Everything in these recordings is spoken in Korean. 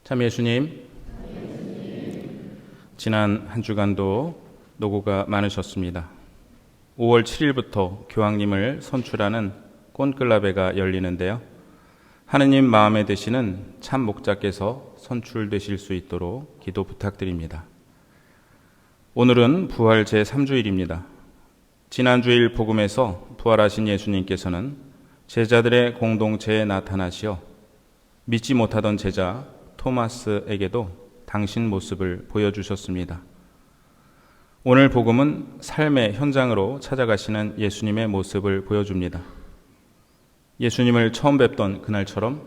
참 예수님, 지난 한 주간도 노고가 많으셨습니다. 5월 7일부터 교황님을 선출하는 콘클라베가 열리는데요. 하느님 마음에 드시는 참 목자께서 선출되실 수 있도록 기도 부탁드립니다. 오늘은 부활 제3주일입니다. 지난주일 복음에서 부활하신 예수님께서는 제자들의 공동체에 나타나시어 믿지 못하던 제자 토마스에게도 당신 모습을 보여주셨습니다. 오늘 복음은 삶의 현장으로 찾아가시는 예수님의 모습을 보여줍니다. 예수님을 처음 뵙던 그날처럼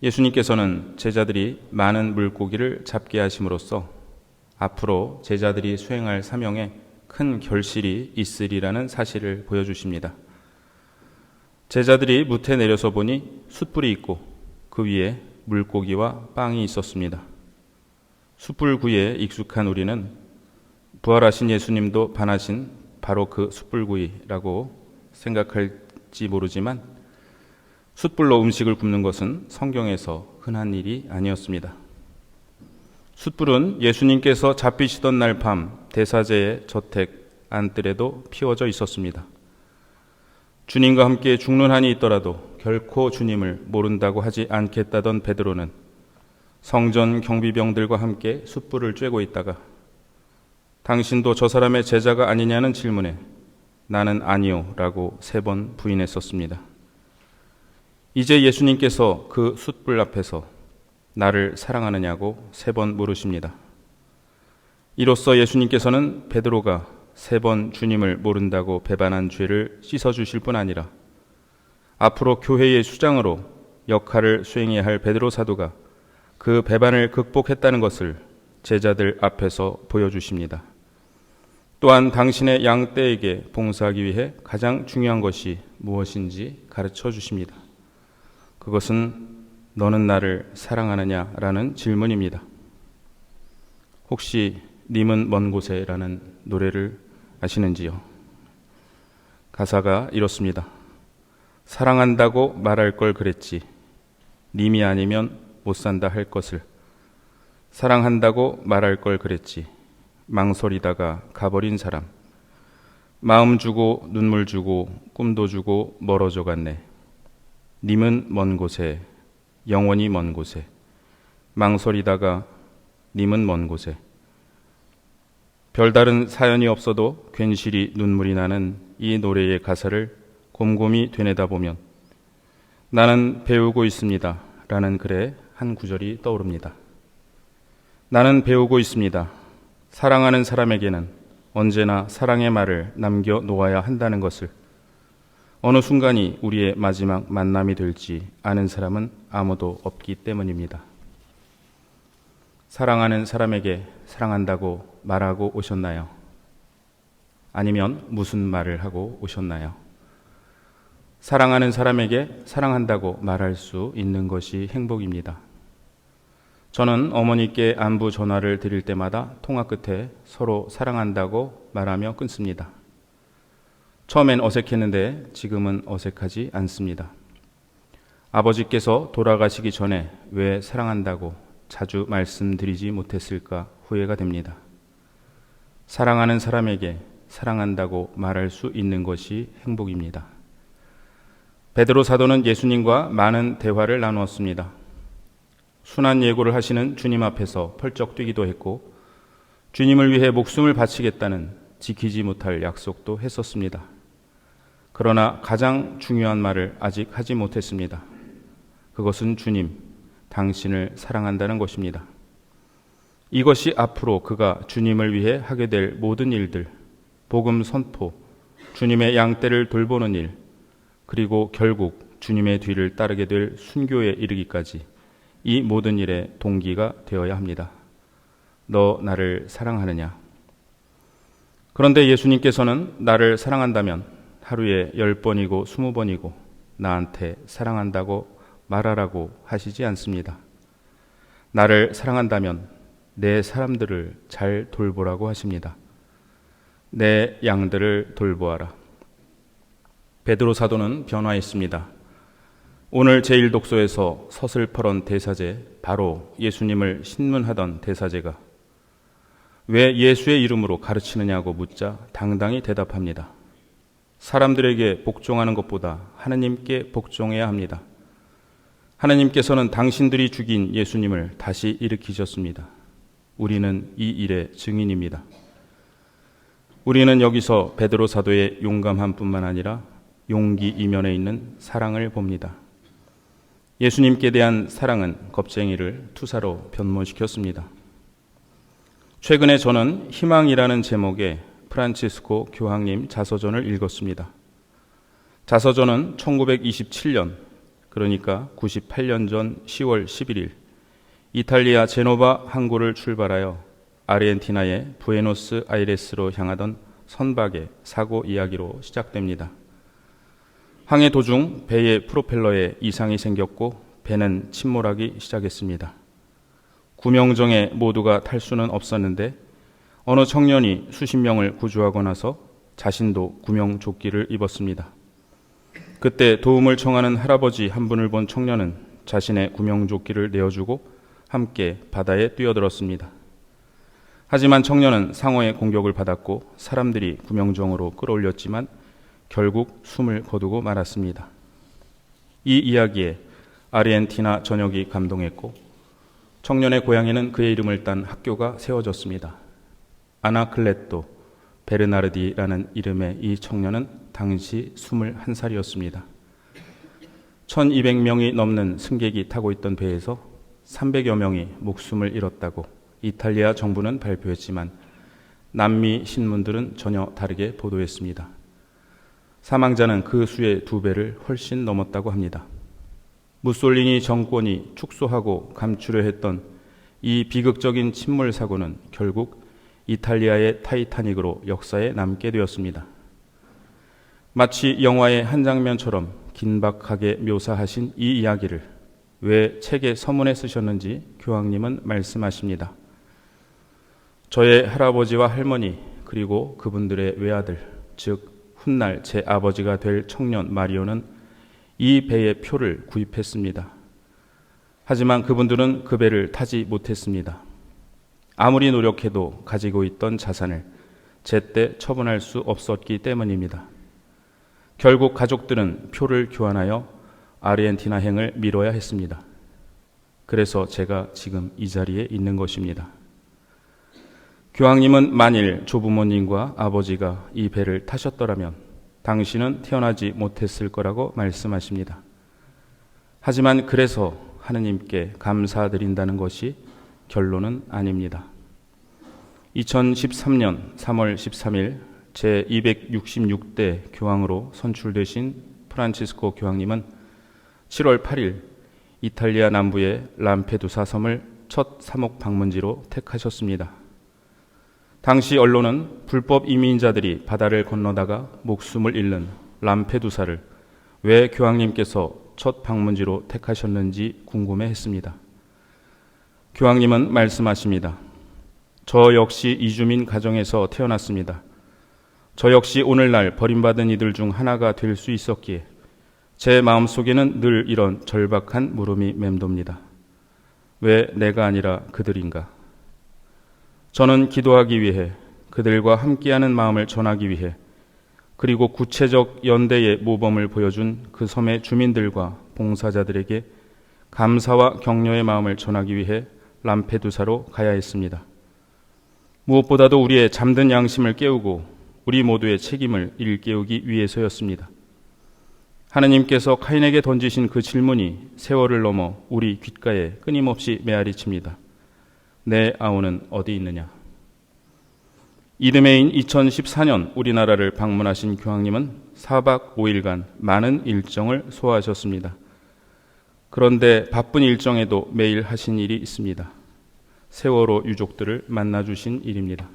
예수님께서는 제자들이 많은 물고기를 잡게 하심으로써 앞으로 제자들이 수행할 사명에 큰 결실이 있으리라는 사실을 보여주십니다. 제자들이 무태 내려서 보니 숯불이 있고 그 위에 물고기와 빵이 있었습니다. 숯불구이에 익숙한 우리는 부활하신 예수님도 반하신 바로 그 숯불구이라고 생각할지 모르지만 숯불로 음식을 굽는 것은 성경에서 흔한 일이 아니었습니다. 숯불은 예수님께서 잡히시던 날 밤 대사제의 저택 안뜰에도 피워져 있었습니다. 주님과 함께 죽는 한이 있더라도 결코 주님을 모른다고 하지 않겠다던 베드로는 성전 경비병들과 함께 숯불을 쬐고 있다가 당신도 저 사람의 제자가 아니냐는 질문에 나는 아니요 라고 3번 부인했었습니다. 이제 예수님께서 그 숯불 앞에서 나를 사랑하느냐고 3번 물으십니다. 이로써 예수님께서는 베드로가 3번 주님을 모른다고 배반한 죄를 씻어주실 뿐 아니라 앞으로 교회의 수장으로 역할을 수행해야 할 베드로 사도가 그 배반을 극복했다는 것을 제자들 앞에서 보여주십니다. 또한 당신의 양떼에게 봉사하기 위해 가장 중요한 것이 무엇인지 가르쳐 주십니다. 그것은 너는 나를 사랑하느냐라는 질문입니다. 혹시 님은 먼 곳에라는 노래를 아시는지요? 가사가 이렇습니다. 사랑한다고 말할 걸 그랬지. 님이 아니면 못 산다 할 것을. 사랑한다고 말할 걸 그랬지. 망설이다가 가버린 사람. 마음 주고 눈물 주고 꿈도 주고 멀어져 갔네. 님은 먼 곳에, 영원히 먼 곳에. 망설이다가 님은 먼 곳에. 별다른 사연이 없어도 괜시리 눈물이 나는 이 노래의 가사를 곰곰이 되뇌다 보면 나는 배우고 있습니다 라는 글의 한 구절이 떠오릅니다. 나는 배우고 있습니다. 사랑하는 사람에게는 언제나 사랑의 말을 남겨놓아야 한다는 것을. 어느 순간이 우리의 마지막 만남이 될지 아는 사람은 아무도 없기 때문입니다. 사랑하는 사람에게 사랑한다고 말하고 오셨나요? 아니면 무슨 말을 하고 오셨나요? 사랑하는 사람에게 사랑한다고 말할 수 있는 것이 행복입니다. 저는 어머니께 안부 전화를 드릴 때마다 통화 끝에 서로 사랑한다고 말하며 끊습니다. 처음엔 어색했는데 지금은 어색하지 않습니다. 아버지께서 돌아가시기 전에 왜 사랑한다고 자주 말씀드리지 못했을까 후회가 됩니다. 사랑하는 사람에게 사랑한다고 말할 수 있는 것이 행복입니다. 베드로 사도는 예수님과 많은 대화를 나누었습니다. 순한 예고를 하시는 주님 앞에서 펄쩍 뛰기도 했고 주님을 위해 목숨을 바치겠다는 지키지 못할 약속도 했었습니다. 그러나 가장 중요한 말을 아직 하지 못했습니다. 그것은 주님, 당신을 사랑한다는 것입니다. 이것이 앞으로 그가 주님을 위해 하게 될 모든 일들, 복음 선포, 주님의 양떼를 돌보는 일, 그리고 결국 주님의 뒤를 따르게 될 순교에 이르기까지 이 모든 일의 동기가 되어야 합니다. 너 나를 사랑하느냐? 그런데 예수님께서는 나를 사랑한다면 하루에 10번이고 20번이고 나한테 사랑한다고 말하라고 하시지 않습니다. 나를 사랑한다면 내 사람들을 잘 돌보라고 하십니다. 내 양들을 돌보아라. 베드로 사도는 변화했습니다. 오늘 제1독서에서 서슬퍼런 대사제, 바로 예수님을 신문하던 대사제가 왜 예수의 이름으로 가르치느냐고 묻자 당당히 대답합니다. 사람들에게 복종하는 것보다 하느님께 복종해야 합니다. 하느님께서는 당신들이 죽인 예수님을 다시 일으키셨습니다. 우리는 이 일의 증인입니다. 우리는 여기서 베드로 사도의 용감함뿐만 아니라 용기 이면에 있는 사랑을 봅니다. 예수님께 대한 사랑은 겁쟁이를 투사로 변모시켰습니다. 최근에 저는 희망이라는 제목의 프란치스코 교황님 자서전을 읽었습니다. 자서전은 1927년, 그러니까 98년 전 10월 11일 이탈리아 제노바 항구를 출발하여 아르헨티나의 부에노스 아이레스로 향하던 선박의 사고 이야기로 시작됩니다. 항해 도중 배의 프로펠러에 이상이 생겼고 배는 침몰하기 시작했습니다. 구명정에 모두가 탈 수는 없었는데 어느 청년이 수십 명을 구조하고 나서 자신도 구명조끼를 입었습니다. 그때 도움을 청하는 할아버지 한 분을 본 청년은 자신의 구명조끼를 내어주고 함께 바다에 뛰어들었습니다. 하지만 청년은 상어의 공격을 받았고 사람들이 구명정으로 끌어올렸지만 결국 숨을 거두고 말았습니다. 이 이야기에 아르헨티나 전역이 감동했고 청년의 고향에는 그의 이름을 딴 학교가 세워졌습니다. 아나클레토 베르나르디라는 이름의 이 청년은 당시 21살이었습니다. 1200명이 넘는 승객이 타고 있던 배에서 300여 명이 목숨을 잃었다고 이탈리아 정부는 발표했지만 남미 신문들은 전혀 다르게 보도했습니다. 사망자는 그 수의 2배를 훨씬 넘었다고 합니다. 무솔리니 정권이 축소하고 감추려 했던 이 비극적인 침몰 사고는 결국 이탈리아의 타이타닉으로 역사에 남게 되었습니다. 마치 영화의 한 장면처럼 긴박하게 묘사하신 이 이야기를 왜 책의 서문에 쓰셨는지 교황님은 말씀하십니다. 저의 할아버지와 할머니 그리고 그분들의 외아들, 즉 훗날 제 아버지가 될 청년 마리오는 이 배의 표를 구입했습니다. 하지만 그분들은 그 배를 타지 못했습니다. 아무리 노력해도 가지고 있던 자산을 제때 처분할 수 없었기 때문입니다. 결국 가족들은 표를 교환하여 아르헨티나행을 미뤄야 했습니다. 그래서 제가 지금 이 자리에 있는 것입니다. 교황님은 만일 조부모님과 아버지가 이 배를 타셨더라면 당신은 태어나지 못했을 거라고 말씀하십니다. 하지만 그래서 하느님께 감사드린다는 것이 결론은 아닙니다. 2013년 3월 13일 제266대 교황으로 선출되신 프란치스코 교황님은 7월 8일 이탈리아 남부의 람페두사 섬을 첫 사목 방문지로 택하셨습니다. 당시 언론은 불법 이민자들이 바다를 건너다가 목숨을 잃는 람페두사를 왜 교황님께서 첫 방문지로 택하셨는지 궁금해했습니다. 교황님은 말씀하십니다. 저 역시 이주민 가정에서 태어났습니다. 저 역시 오늘날 버림받은 이들 중 하나가 될 수 있었기에 제 마음속에는 늘 이런 절박한 물음이 맴돕니다. 왜 내가 아니라 그들인가? 저는 기도하기 위해, 그들과 함께하는 마음을 전하기 위해, 그리고 구체적 연대의 모범을 보여준 그 섬의 주민들과 봉사자들에게 감사와 격려의 마음을 전하기 위해 람페두사로 가야 했습니다. 무엇보다도 우리의 잠든 양심을 깨우고 우리 모두의 책임을 일깨우기 위해서였습니다. 하느님께서 카인에게 던지신 그 질문이 세월을 넘어 우리 귓가에 끊임없이 메아리칩니다. 내 아우는 어디 있느냐? 이듬해인 2014년 우리나라를 방문하신 교황님은 4박 5일간 많은 일정을 소화하셨습니다. 그런데 바쁜 일정에도 매일 하신 일이 있습니다. 세월호 유족들을 만나주신 일입니다.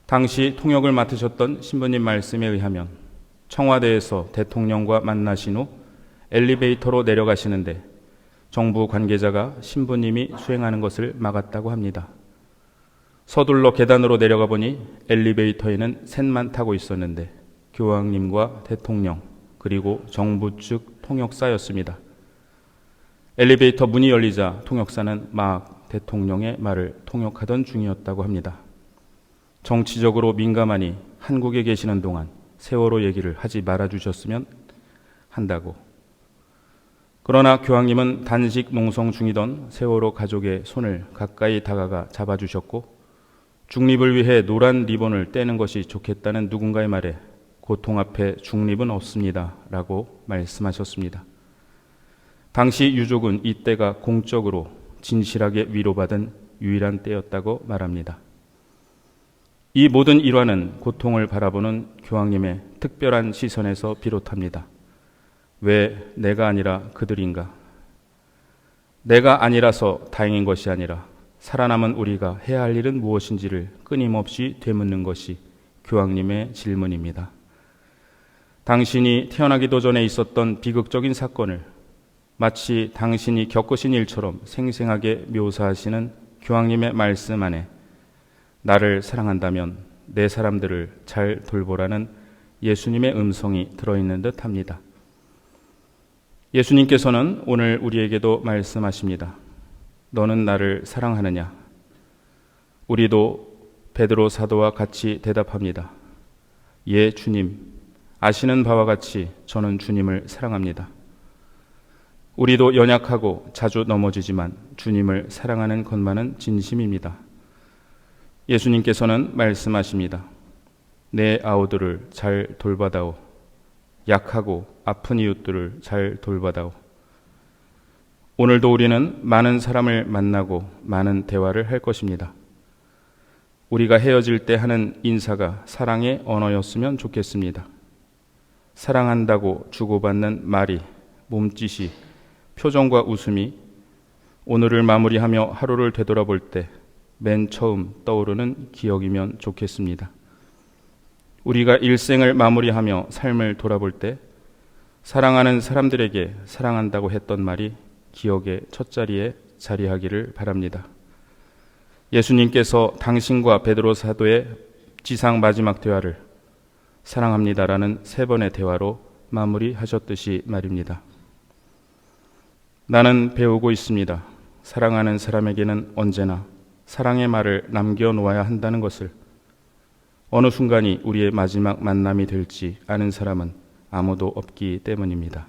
당시 통역을 맡으셨던 신부님 말씀에 의하면 청와대에서 대통령과 만나신 후 엘리베이터로 내려가시는데 정부 관계자가 신부님이 수행하는 것을 막았다고 합니다. 서둘러 계단으로 내려가 보니 엘리베이터에는 셋만 타고 있었는데 교황님과 대통령 그리고 정부 측 통역사였습니다. 엘리베이터 문이 열리자 통역사는 막 대통령의 말을 통역하던 중이었다고 합니다. 정치적으로 민감하니 한국에 계시는 동안 세월호 얘기를 하지 말아주셨으면 한다고. 그러나 교황님은 단식 농성 중이던 세월호 가족의 손을 가까이 다가가 잡아주셨고 중립을 위해 노란 리본을 떼는 것이 좋겠다는 누군가의 말에 고통 앞에 중립은 없습니다 라고 말씀하셨습니다. 당시 유족은 이때가 공적으로 진실하게 위로받은 유일한 때였다고 말합니다. 이 모든 일화는 고통을 바라보는 교황님의 특별한 시선에서 비롯합니다. 왜 내가 아니라 그들인가? 내가 아니라서 다행인 것이 아니라 살아남은 우리가 해야 할 일은 무엇인지를 끊임없이 되묻는 것이 교황님의 질문입니다. 당신이 태어나기도 전에 있었던 비극적인 사건을 마치 당신이 겪으신 일처럼 생생하게 묘사하시는 교황님의 말씀 안에 나를 사랑한다면 내 사람들을 잘 돌보라는 예수님의 음성이 들어있는 듯 합니다. 예수님께서는 오늘 우리에게도 말씀하십니다. 너는 나를 사랑하느냐? 우리도 베드로 사도와 같이 대답합니다. 예, 주님. 아시는 바와 같이 저는 주님을 사랑합니다. 우리도 연약하고 자주 넘어지지만 주님을 사랑하는 것만은 진심입니다. 예수님께서는 말씀하십니다. 내 아우들을 잘 돌봐다오. 약하고 아픈 이웃들을 잘 돌봐다오. 오늘도 우리는 많은 사람을 만나고 많은 대화를 할 것입니다. 우리가 헤어질 때 하는 인사가 사랑의 언어였으면 좋겠습니다. 사랑한다고 주고받는 말이, 몸짓이, 표정과 웃음이 오늘을 마무리하며 하루를 되돌아볼 때 맨 처음 떠오르는 기억이면 좋겠습니다. 우리가 일생을 마무리하며 삶을 돌아볼 때 사랑하는 사람들에게 사랑한다고 했던 말이 기억의 첫자리에 자리하기를 바랍니다. 예수님께서 당신과 베드로 사도의 지상 마지막 대화를 사랑합니다라는 3번의 대화로 마무리하셨듯이 말입니다. 나는 배우고 있습니다. 사랑하는 사람에게는 언제나 사랑의 말을 남겨놓아야 한다는 것을. 어느 순간이 우리의 마지막 만남이 될지 아는 사람은 아무도 없기 때문입니다.